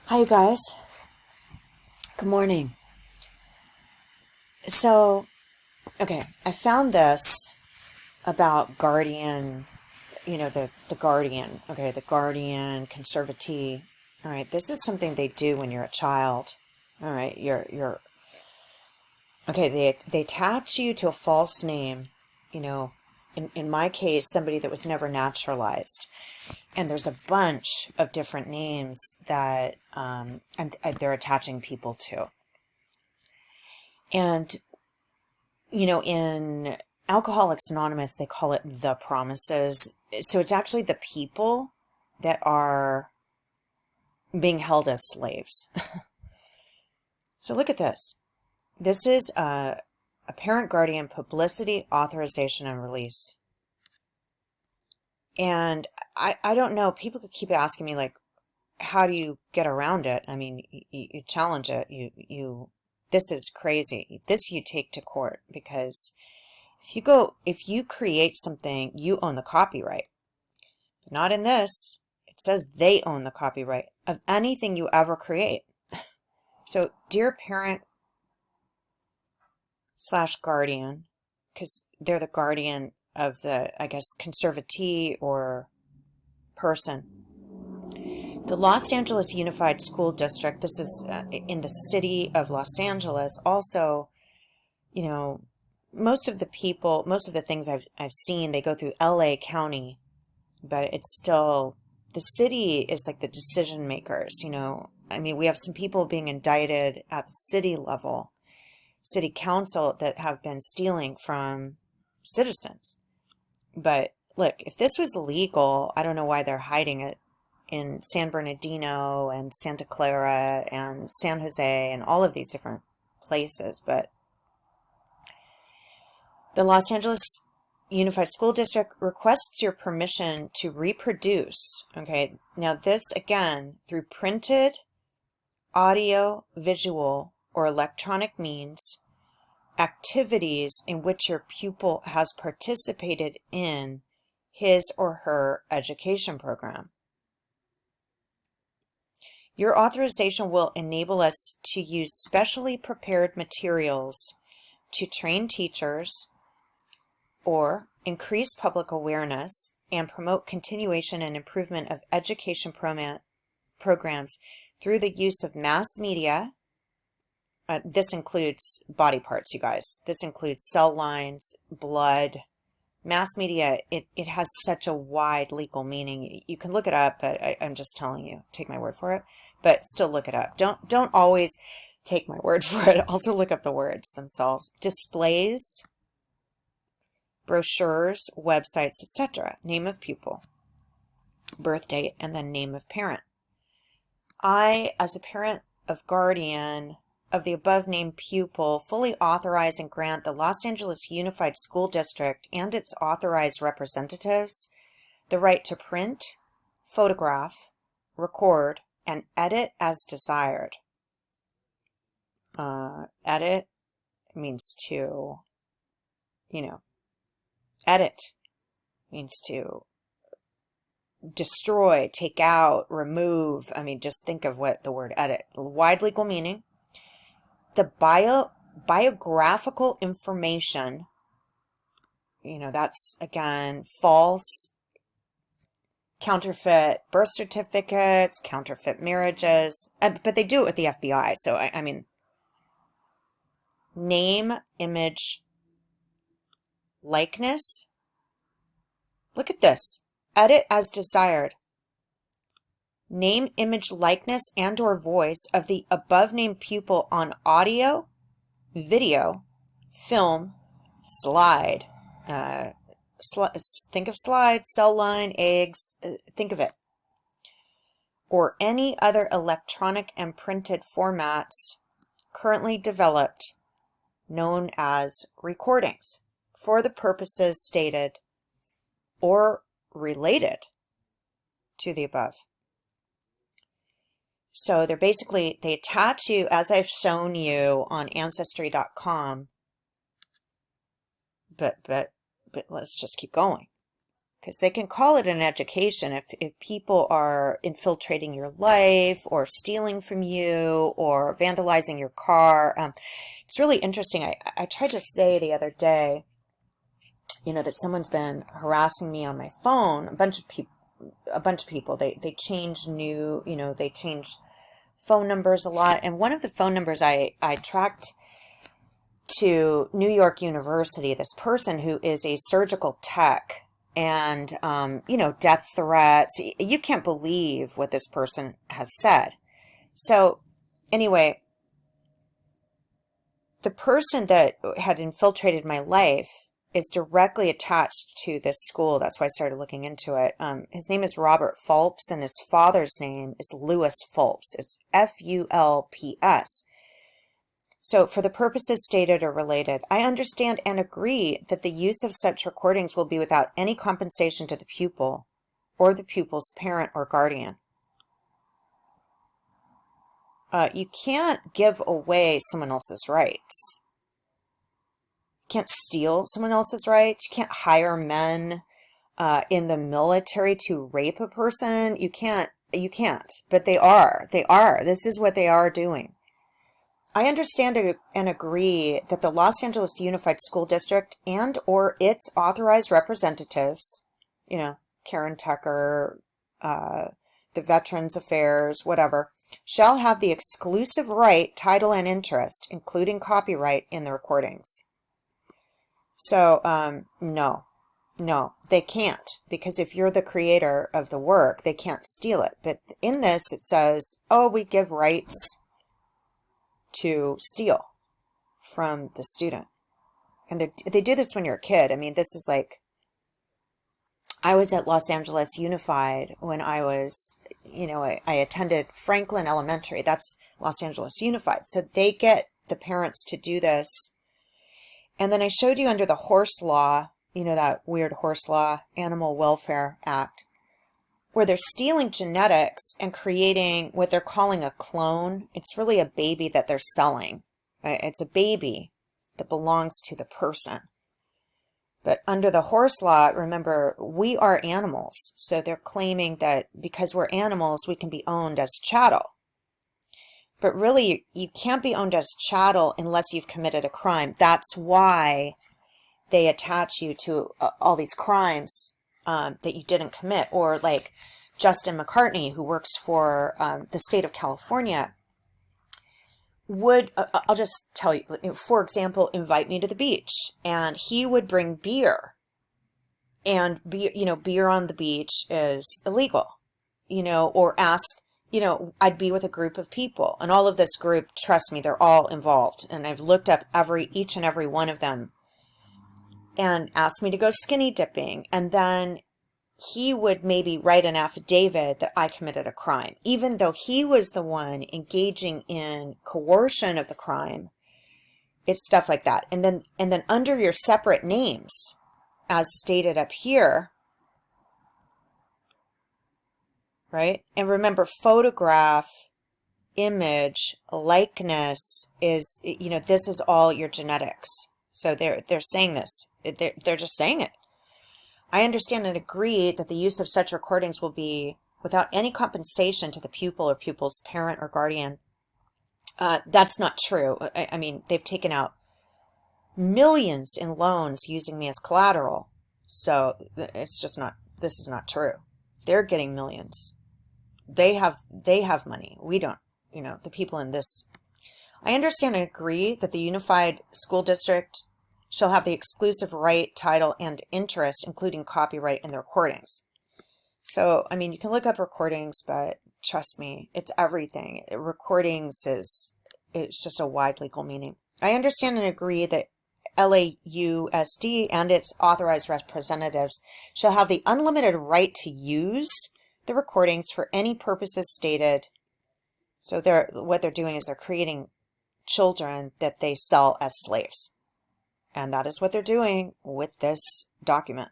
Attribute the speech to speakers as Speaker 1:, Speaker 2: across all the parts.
Speaker 1: Hi, you guys. Good morning. So, okay, I found this about Guardian, the Guardian, okay, the Guardian conservatee. All right, this is something they do when you're a child. All right, okay, they attach you to a false name, you know, in my case, somebody that was never naturalized. And there's a bunch of different names that they're attaching people to. And in Alcoholics Anonymous, they call it the promises. So it's actually the people that are being held as slaves. So look at this. This is a parent guardian publicity authorization and release. And I don't know, people could keep asking me, like, how do you get around it? I mean, you challenge it. This is crazy. This you take to court, because if you create something, you own the copyright. Not in this. It says they own the copyright of anything you ever create. So, dear parent / guardian, because they're the guardian of the, I guess, conservatee or person. The Los Angeles Unified School District, this is in the city of Los Angeles. Also, most of the things I've seen, they go through LA County, but it's still, the city is like the decision makers, I mean, we have some people being indicted at the city level, city council, that have been stealing from citizens. But look, if this was illegal, I don't know why they're hiding it in San Bernardino and Santa Clara and San Jose and all of these different places. But the Los Angeles Unified School District requests your permission to reproduce, okay? Now this, again, through printed, audio, visual, or electronic means, activities in which your pupil has participated in his or her education program. Your authorization will enable us to use specially prepared materials to train teachers or increase public awareness and promote continuation and improvement of education programs through the use of mass media. This includes body parts, you guys. This includes cell lines, blood. Mass media, it has such a wide legal meaning. You can look it up, but I'm just telling you, take my word for it. But still look it up. Don't always take my word for it. Also look up the words themselves. Displays, brochures, websites, etc. Name of pupil, birth date, and then name of parent. I, as a parent of guardian of the above named pupil, fully authorize and grant the Los Angeles Unified School District and its authorized representatives the right to print, photograph, record, and edit as desired. Edit means to, edit means to destroy, take out, remove. I mean, just think of what the word edit, wide legal meaning. The biographical information, that's, again, false, counterfeit birth certificates, counterfeit marriages, but they do it with the FBI. So, I mean, name, image, likeness. Look at this. Edit as desired. Name, image, likeness, and or voice of the above named pupil on audio, video, film, slide. Think of slide, cell line, eggs, think of it. Or any other electronic and printed formats currently developed, known as recordings, for the purposes stated or related to the above. So they attach you, as I've shown you on Ancestry.com, but let's just keep going, because they can call it an education if people are infiltrating your life or stealing from you or vandalizing your car. It's really interesting. I tried to say the other day, that someone's been harassing me on my phone. A bunch of people. They change they change phone numbers a lot. And one of the phone numbers I tracked to New York University, this person who is a surgical tech, and death threats. You can't believe what this person has said. So anyway, the person that had infiltrated my life is directly attached to this school. That's why I started looking into it. His name is Robert Fulps, and his father's name is Louis Fulps. It's Fulps. So, for the purposes stated or related, I understand and agree that the use of such recordings will be without any compensation to the pupil or the pupil's parent or guardian. You can't give away someone else's rights. You can't steal someone else's rights. You can't hire men in the military to rape a person. You can't. But they are. This is what they are doing. I understand and agree that the Los Angeles Unified School District and or its authorized representatives, Karen Tucker, the Veterans Affairs, whatever, shall have the exclusive right, title, and interest, including copyright, in the recordings. So, no, they can't, because if you're the creator of the work, they can't steal it. But in this, it says, we give rights to steal from the student. And they do this when you're a kid. I mean, this is like, I was at Los Angeles Unified when I was, I attended Franklin Elementary. That's Los Angeles Unified. So they get the parents to do this. And then I showed you under the horse law, that weird horse law, Animal Welfare Act, where they're stealing genetics and creating what they're calling a clone. It's really a baby that they're selling. It's a baby that belongs to the person. But under the horse law, remember, we are animals. So they're claiming that because we're animals, we can be owned as chattel. But really, you can't be owned as chattel unless you've committed a crime. That's why they attach you to all these crimes that you didn't commit. Or like Justin McCartney, who works for the state of California, would, I'll just tell you, for example, invite me to the beach, and he would bring beer, and beer on the beach is illegal, or ask, I'd be with a group of people, and all of this group, trust me, they're all involved, and I've looked up each and every one of them, and asked me to go skinny dipping, and then he would maybe write an affidavit that I committed a crime, even though he was the one engaging in coercion of the crime. It's stuff like that. And then under your separate names, as stated up here, right? And remember, photograph, image, likeness is, this is all your genetics. So they're saying this. They're just saying it. I understand and agree that the use of such recordings will be without any compensation to the pupil or pupil's parent or guardian. That's not true. I mean, they've taken out millions in loans using me as collateral. So it's just not, this is not true. They're getting millions. They have money. We don't, the people in this. I understand and agree that the Unified School District shall have the exclusive right, title, and interest, including copyright, in the recordings. So, I mean, you can look up recordings, but trust me, it's everything. Recordings it's just a wide legal meaning. I understand and agree that LAUSD and its authorized representatives shall have the unlimited right to use the recordings for any purposes stated. So what they're doing is they're creating children that they sell as slaves. And that is what they're doing with this document.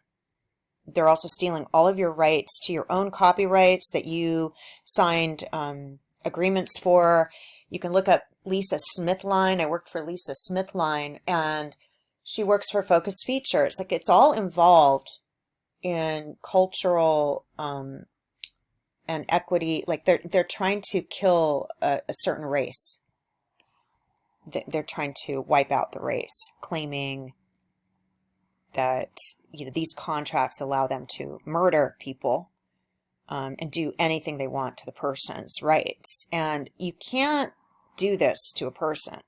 Speaker 1: They're also stealing all of your rights to your own copyrights that you signed agreements for. You can look up Lisa Smithline. I worked for Lisa Smithline, and she works for Focused Features. Like, it's all involved in cultural and equity, like they're trying to kill a certain race. They're trying to wipe out the race, claiming that these contracts allow them to murder people and do anything they want to the person's rights. And you can't do this to a person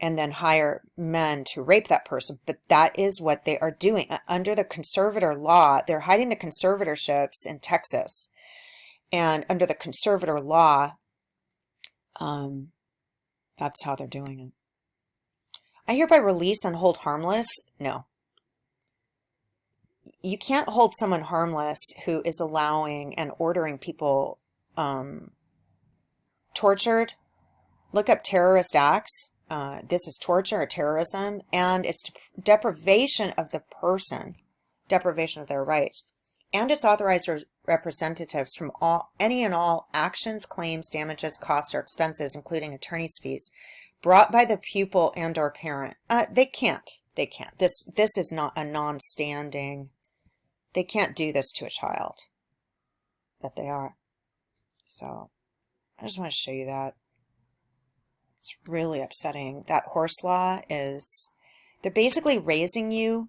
Speaker 1: and then hire men to rape that person. But that is what they are doing. Under the conservator law, they're hiding the conservatorships in Texas. And under the conservator law, that's how they're doing it. I hereby release and hold harmless. No. You can't hold someone harmless who is allowing and ordering people tortured. Look up terrorist acts. This is torture or terrorism, and it's deprivation of the person, deprivation of their rights, and its authorized representatives from any and all actions, claims, damages, costs, or expenses, including attorney's fees, brought by the pupil and or parent. They can't. This is not a non-standing. They can't do this to a child. But they are. So, I just want to show you that. It's really upsetting. That horse law is, they're basically raising you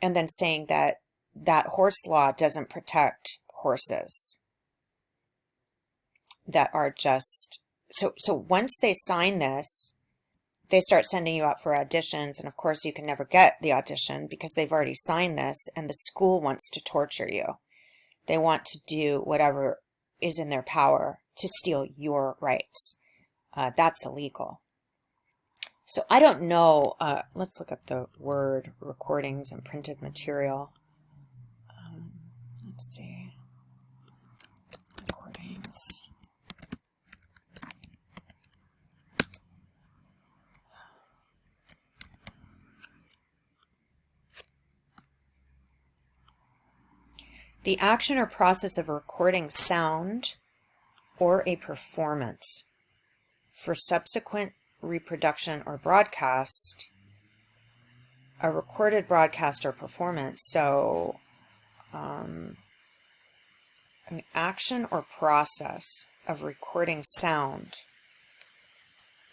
Speaker 1: and then saying that that horse law doesn't protect horses that are just, so once they sign this, they start sending you out for auditions, and of course you can never get the audition because they've already signed this, and the school wants to torture you. They want to do whatever is in their power to steal your rights. That's illegal. So I don't know. Let's look up the word recordings and printed material. Let's see. Recordings. The action or process of recording sound or a performance for subsequent reproduction or broadcast, a recorded broadcast or performance. So, an action or process of recording sound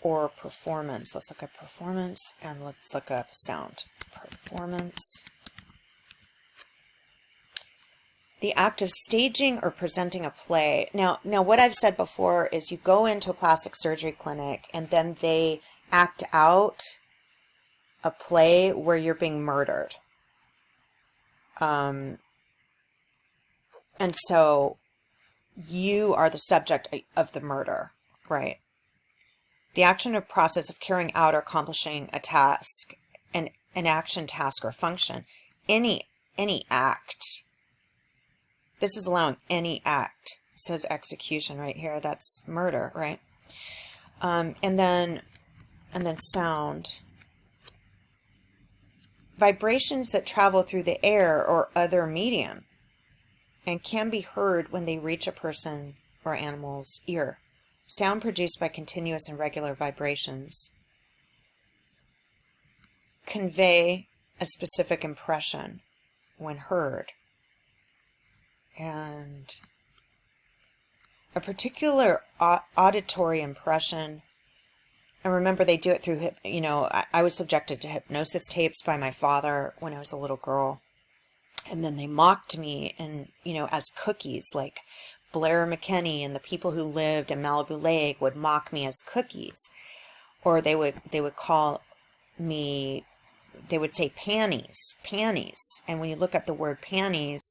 Speaker 1: or performance. Let's look at performance and let's look up sound. Performance. The act of staging or presenting a play. Now what I've said before is you go into a plastic surgery clinic and then they act out a play where you're being murdered. And so you are the subject of the murder, right? The action or process of carrying out or accomplishing a task, an action, task, or function. Any act. This is allowing any act. It says execution right here. That's murder, right? And then sound. Vibrations that travel through the air or other medium and can be heard when they reach a person or animal's ear. Sound produced by continuous and regular vibrations. Convey a specific impression when heard. And a particular auditory impression. And remember, they do it through, I was subjected to hypnosis tapes by my father when I was a little girl. And then they mocked me and, as cookies, like Blair McKinney and the people who lived in Malibu Lake would mock me as cookies. Or they would call me, they would say panties. And when you look up the word panties,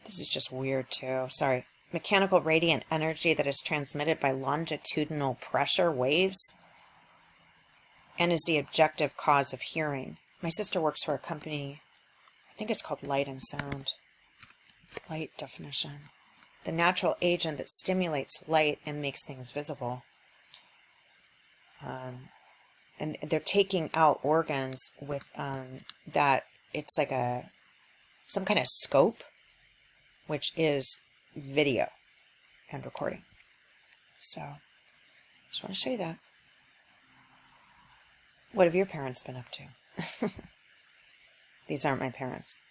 Speaker 1: this is just weird too. Sorry. Mechanical radiant energy that is transmitted by longitudinal pressure waves and is the objective cause of hearing. My sister works for a company, I think it's called Light and Sound. Light definition. The natural agent that stimulates light and makes things visible. And they're taking out organs with that it's like some kind of scope, which is video and recording. So, just want to show you that. What have your parents been up to? These aren't my parents.